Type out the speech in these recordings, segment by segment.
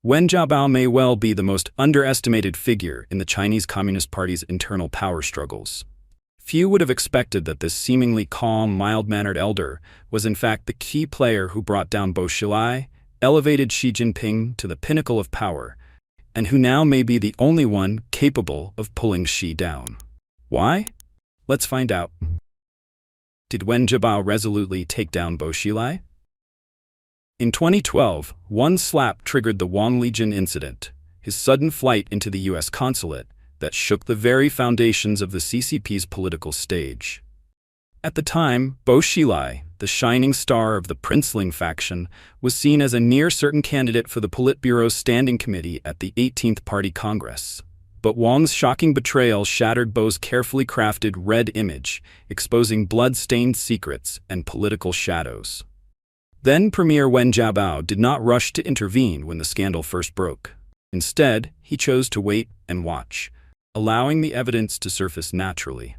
Wen Jiabao may well be the most underestimated figure in the Chinese Communist Party's internal power struggles. Few would have expected that this seemingly calm, mild-mannered elder was in fact the key player who brought down Bo Xilai, elevated Xi Jinping to the pinnacle of power, and who now may be the only one capable of pulling Xi down. Why? Let's find out. Did Wen Jiabao resolutely take down Bo Xilai? In 2012, one slap triggered the Wang Legion incident, his sudden flight into the U.S. consulate, that shook the very foundations of the CCP's political stage. At the time, Bo Xilai, the shining star of the princeling faction, was seen as a near-certain candidate for the Politburo's Standing Committee at the 18th Party Congress. But Wang's shocking betrayal shattered Bo's carefully crafted red image, exposing blood-stained secrets and political shadows. Then Premier Wen Jiabao did not rush to intervene when the scandal first broke. Instead, he chose to wait and watch, allowing the evidence to surface naturally.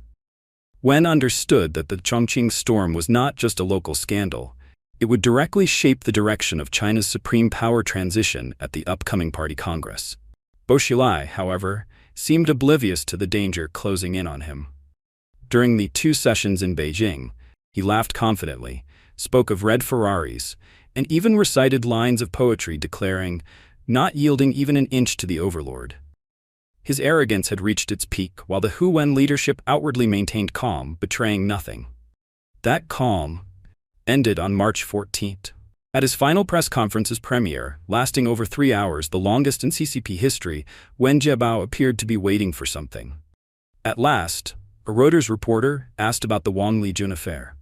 Wen understood that the Chongqing storm was not just a local scandal. It would directly shape the direction of China's supreme power transition at the upcoming Party Congress. Bo Xilai, however, seemed oblivious to the danger closing in on him. During the 2 sessions in Beijing, he laughed confidently, spoke of red Ferraris, and even recited lines of poetry declaring, not yielding even an inch to the overlord. His arrogance had reached its peak, while the Hu Wen leadership outwardly maintained calm, betraying nothing. That calm ended on March 14th. At his final press conference as premier, lasting over 3 hours, the longest in CCP history, Wen Jiabao appeared to be waiting for something. At last, a Reuters reporter asked about the Wang Legion affair.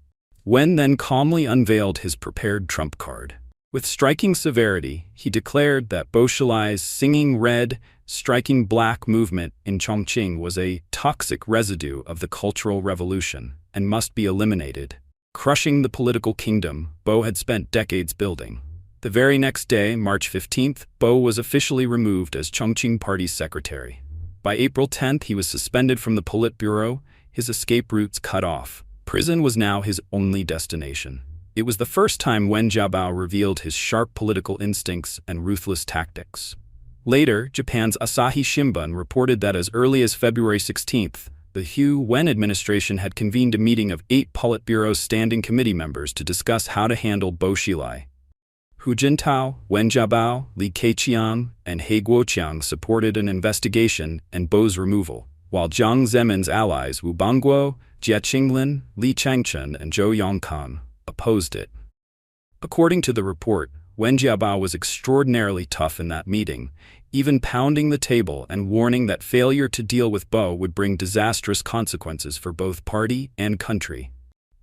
Wen then calmly unveiled his prepared trump card. With striking severity, he declared that Bo Xilai's singing red, striking black movement in Chongqing was a toxic residue of the Cultural Revolution and must be eliminated, crushing the political kingdom Bo had spent decades building. The very next day, March 15th, Bo was officially removed as Chongqing Party's secretary. By April 10th, he was suspended from the Politburo, his escape routes cut off. Prison was now his only destination. It was the first time Wen Jiabao revealed his sharp political instincts and ruthless tactics. Later, Japan's Asahi Shimbun reported that as early as February 16th, the Hu Wen administration had convened a meeting of 8 Politburo's Standing Committee members to discuss how to handle Bo Xilai. Hu Jintao, Wen Jiabao, Li Keqiang, and He Guoqiang supported an investigation and Bo's removal, while Jiang Zemin's allies Wu Bangguo, Jie Qinglin, Li Changchun, and Zhou Yongkan opposed it. According to the report, Wen Jiabao was extraordinarily tough in that meeting, even pounding the table and warning that failure to deal with Bo would bring disastrous consequences for both party and country.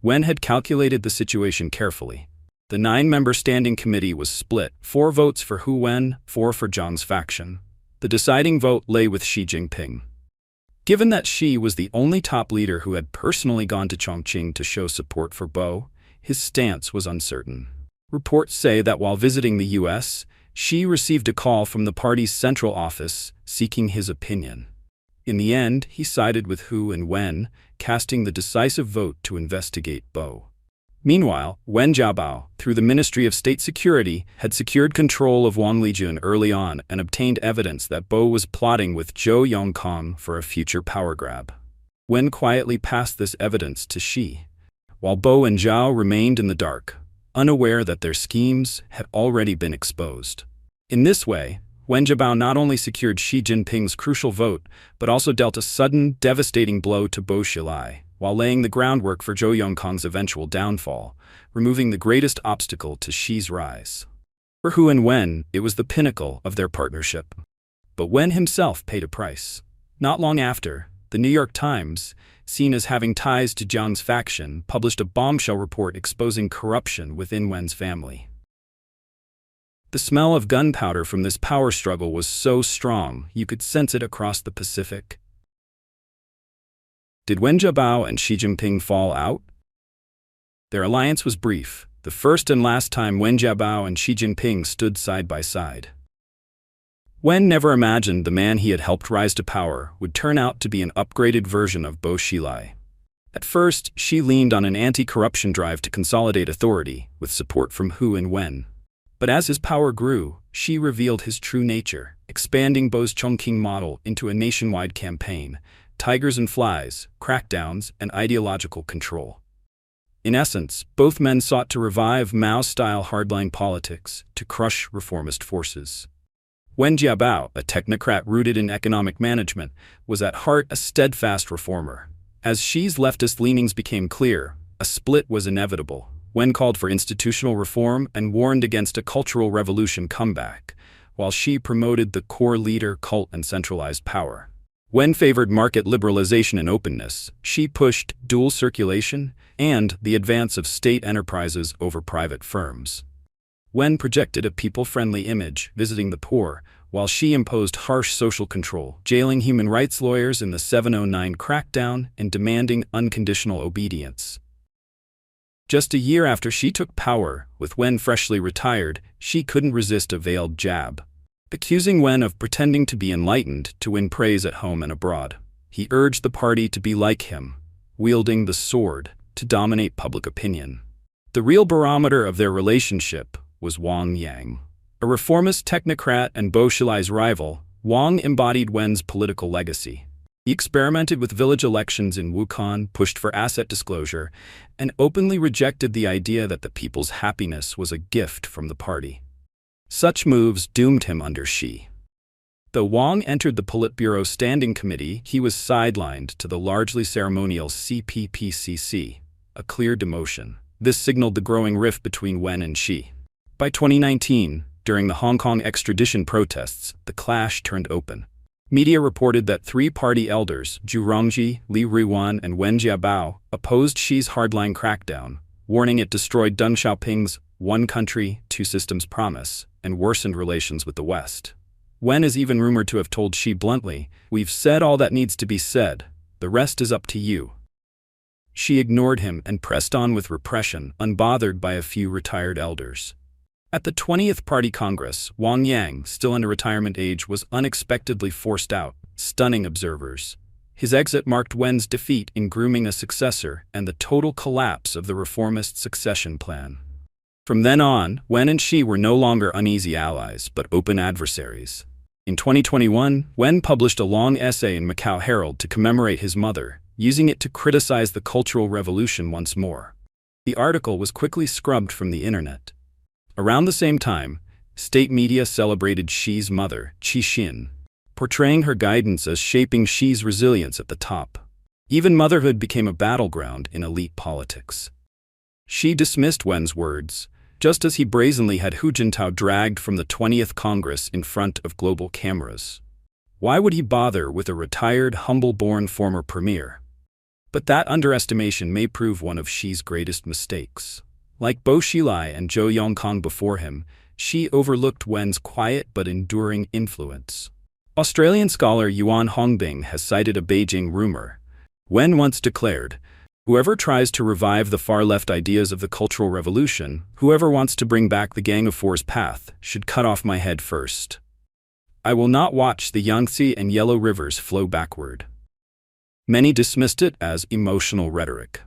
Wen had calculated the situation carefully. The 9-member standing committee was split, 4 votes for Hu Wen, 4 for Jiang's faction. The deciding vote lay with Xi Jinping. Given that Xi was the only top leader who had personally gone to Chongqing to show support for Bo, his stance was uncertain. Reports say that while visiting the U.S., Xi received a call from the party's central office seeking his opinion. In the end, he sided with Hu and Wen, casting the decisive vote to investigate Bo. Meanwhile, Wen Jiabao, through the Ministry of State Security, had secured control of Wang Legion early on and obtained evidence that Bo was plotting with Zhou Yongkan for a future power grab. Wen quietly passed this evidence to Xi, while Bo and Zhao remained in the dark, unaware that their schemes had already been exposed. In this way, Wen Jiabao not only secured Xi Jinping's crucial vote, but also dealt a sudden, devastating blow to Bo Xilai, while laying the groundwork for Zhou Yongkang's eventual downfall, removing the greatest obstacle to Xi's rise. For Hu and Wen, it was the pinnacle of their partnership. But Wen himself paid a price. Not long after, the New York Times, seen as having ties to Jiang's faction, published a bombshell report exposing corruption within Wen's family. The smell of gunpowder from this power struggle was so strong you could sense it across the Pacific. Did Wen Jiabao and Xi Jinping fall out? Their alliance was brief, the first and last time Wen Jiabao and Xi Jinping stood side by side. Wen never imagined the man he had helped rise to power would turn out to be an upgraded version of Bo Xilai. At first, Xi leaned on an anti-corruption drive to consolidate authority, with support from Hu and Wen. But But as his power grew, Xi revealed his true nature, expanding Bo's Chongqing model into a nationwide campaign: tigers and flies, crackdowns, and ideological control. In essence, both men sought to revive Mao-style hardline politics to crush reformist forces. Wen Jiabao, a technocrat rooted in economic management, was at heart a steadfast reformer. As Xi's leftist leanings became clear, a split was inevitable. Wen called for institutional reform and warned against a cultural revolution comeback, while Xi promoted the core leader cult and centralized power. Wen favored market liberalization and openness. Xi pushed dual circulation and the advance of state enterprises over private firms. Wen projected a people-friendly image, visiting the poor, while Xi imposed harsh social control, jailing human rights lawyers in the 709 crackdown and demanding unconditional obedience. Just a year after Xi took power, with Wen freshly retired, Xi couldn't resist a veiled jab, accusing Wen of pretending to be enlightened to win praise at home and abroad. He urged the party to be like him, wielding the sword to dominate public opinion. The real barometer of their relationship was Wang Yang. A reformist technocrat and Bo Xilai's rival, Wang embodied Wen's political legacy. He experimented with village elections in Wuhan, pushed for asset disclosure, and openly rejected the idea that the people's happiness was a gift from the party. Such moves doomed him under Xi. Though Wang entered the Politburo Standing Committee, he was sidelined to the largely ceremonial CPPCC, a clear demotion. This signaled the growing rift between Wen and Xi. By 2019, during the Hong Kong extradition protests, the clash turned open. Media reported that three party elders, Zhu Rongji, Li Ruiwan, and Wen Jiabao, opposed Xi's hardline crackdown, warning it destroyed Deng Xiaoping's one country, two systems promise and worsened relations with the West. Wen is even rumored to have told Xi bluntly, "We've said all that needs to be said. The rest is up to you." Xi ignored him and pressed on with repression, unbothered by a few retired elders. At the 20th Party Congress, Wang Yang, still under retirement age, was unexpectedly forced out, stunning observers. His exit marked Wen's defeat in grooming a successor and the total collapse of the reformist succession plan. From then on, Wen and Xi were no longer uneasy allies, but open adversaries. In 2021, Wen published a long essay in Macau Herald to commemorate his mother, using it to criticize the Cultural Revolution once more. The article was quickly scrubbed from the internet. Around the same time, state media celebrated Xi's mother, Qi Xin, portraying her guidance as shaping Xi's resilience at the top. Even motherhood became a battleground in elite politics. Xi dismissed Wen's words, just as he brazenly had Hu Jintao dragged from the 20th Congress in front of global cameras. Why would he bother with a retired, humble-born former premier? But that underestimation may prove one of Xi's greatest mistakes. Like Bo Xilai and Zhou Yongkang before him, Xi overlooked Wen's quiet but enduring influence. Australian scholar Yuan Hongbing has cited a Beijing rumor. Wen once declared, "Whoever tries to revive the far-left ideas of the Cultural Revolution, whoever wants to bring back the Gang of Four's path, should cut off my head first. I will not watch the Yangtze and Yellow Rivers flow backward." Many dismissed it as emotional rhetoric.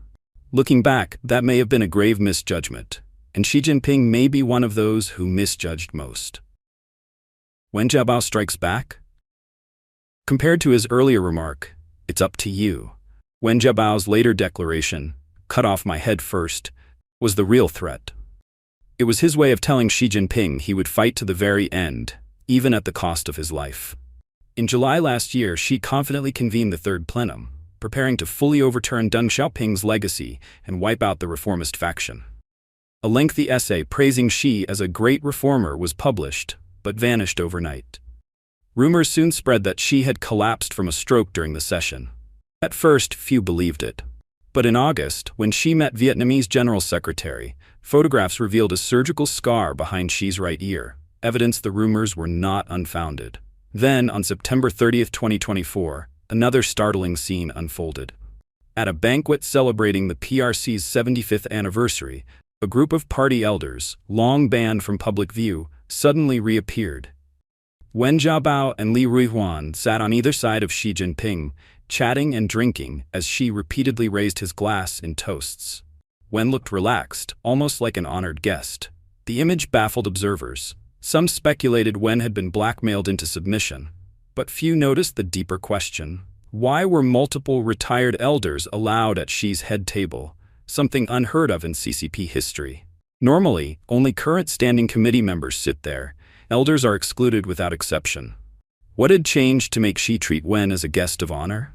Looking back, that may have been a grave misjudgment, and Xi Jinping may be one of those who misjudged most. Wen Jiabao strikes back? Compared to his earlier remark, "It's up to you," Wen Jiabao's later declaration, "Cut off my head first," was the real threat. It was his way of telling Xi Jinping he would fight to the very end, even at the cost of his life. In July last year, Xi confidently convened the Third Plenum, preparing to fully overturn Deng Xiaoping's legacy and wipe out the reformist faction. A lengthy essay praising Xi as a great reformer was published, but vanished overnight. Rumors soon spread that Xi had collapsed from a stroke during the session. At first, few believed it. But in August, when Xi met Vietnamese General Secretary, photographs revealed a surgical scar behind Xi's right ear, evidence the rumors were not unfounded. Then, on September 30, 2024, another startling scene unfolded. At a banquet celebrating the PRC's 75th anniversary, a group of party elders, long banned from public view, suddenly reappeared. Wen Jiabao and Li Ruiwan sat on either side of Xi Jinping, chatting and drinking as Xi repeatedly raised his glass in toasts. Wen looked relaxed, almost like an honored guest. The image baffled observers. Some speculated Wen had been blackmailed into submission, but few noticed the deeper question. Why were multiple retired elders allowed at Xi's head table, something unheard of in CCP history? Normally, only current standing committee members sit there. Elders are excluded without exception. What had changed to make Xi treat Wen as a guest of honor?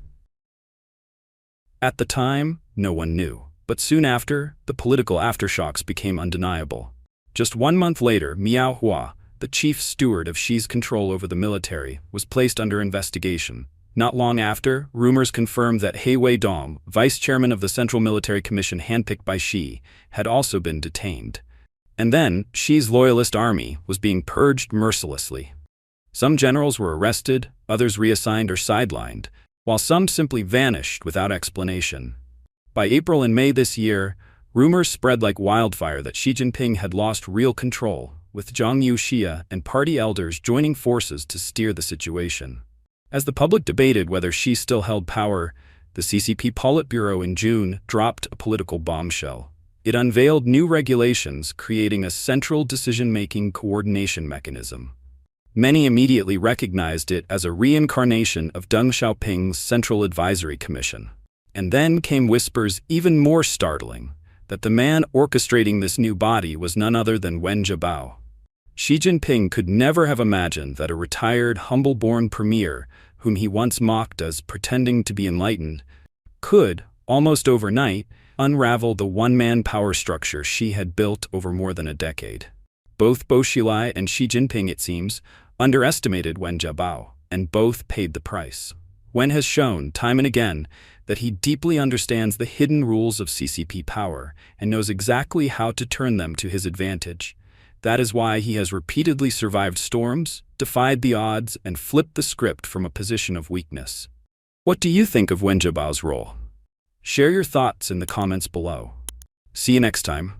At the time, no one knew. But soon after, the political aftershocks became undeniable. Just 1 month later, Miao Hua, the chief steward of Xi's control over the military, was placed under investigation. Not long after, rumors confirmed that He Weidong, vice chairman of the Central Military Commission handpicked by Xi, had also been detained. And then, Xi's loyalist army was being purged mercilessly. Some generals were arrested, others reassigned or sidelined, while some simply vanished without explanation. By April and May this year, rumors spread like wildfire that Xi Jinping had lost real control, with Zhang Yuxia and party elders joining forces to steer the situation. As the public debated whether Xi still held power, the CCP Politburo in June dropped a political bombshell. It unveiled new regulations creating a central decision-making coordination mechanism. Many immediately recognized it as a reincarnation of Deng Xiaoping's Central Advisory Commission. And then came whispers even more startling, that the man orchestrating this new body was none other than Wen Jiabao. Xi Jinping could never have imagined that a retired, humble-born premier, whom he once mocked as pretending to be enlightened, could, almost overnight, unravel the one-man power structure Xi had built over more than a decade. Both Bo Xilai and Xi Jinping, it seems, underestimated Wen Jiabao, and both paid the price. Wen has shown, time and again, that he deeply understands the hidden rules of CCP power and knows exactly how to turn them to his advantage. That is why he has repeatedly survived storms, defied the odds, and flipped the script from a position of weakness. What do you think of Wen Jiabao's role? Share your thoughts in the comments below. See you next time.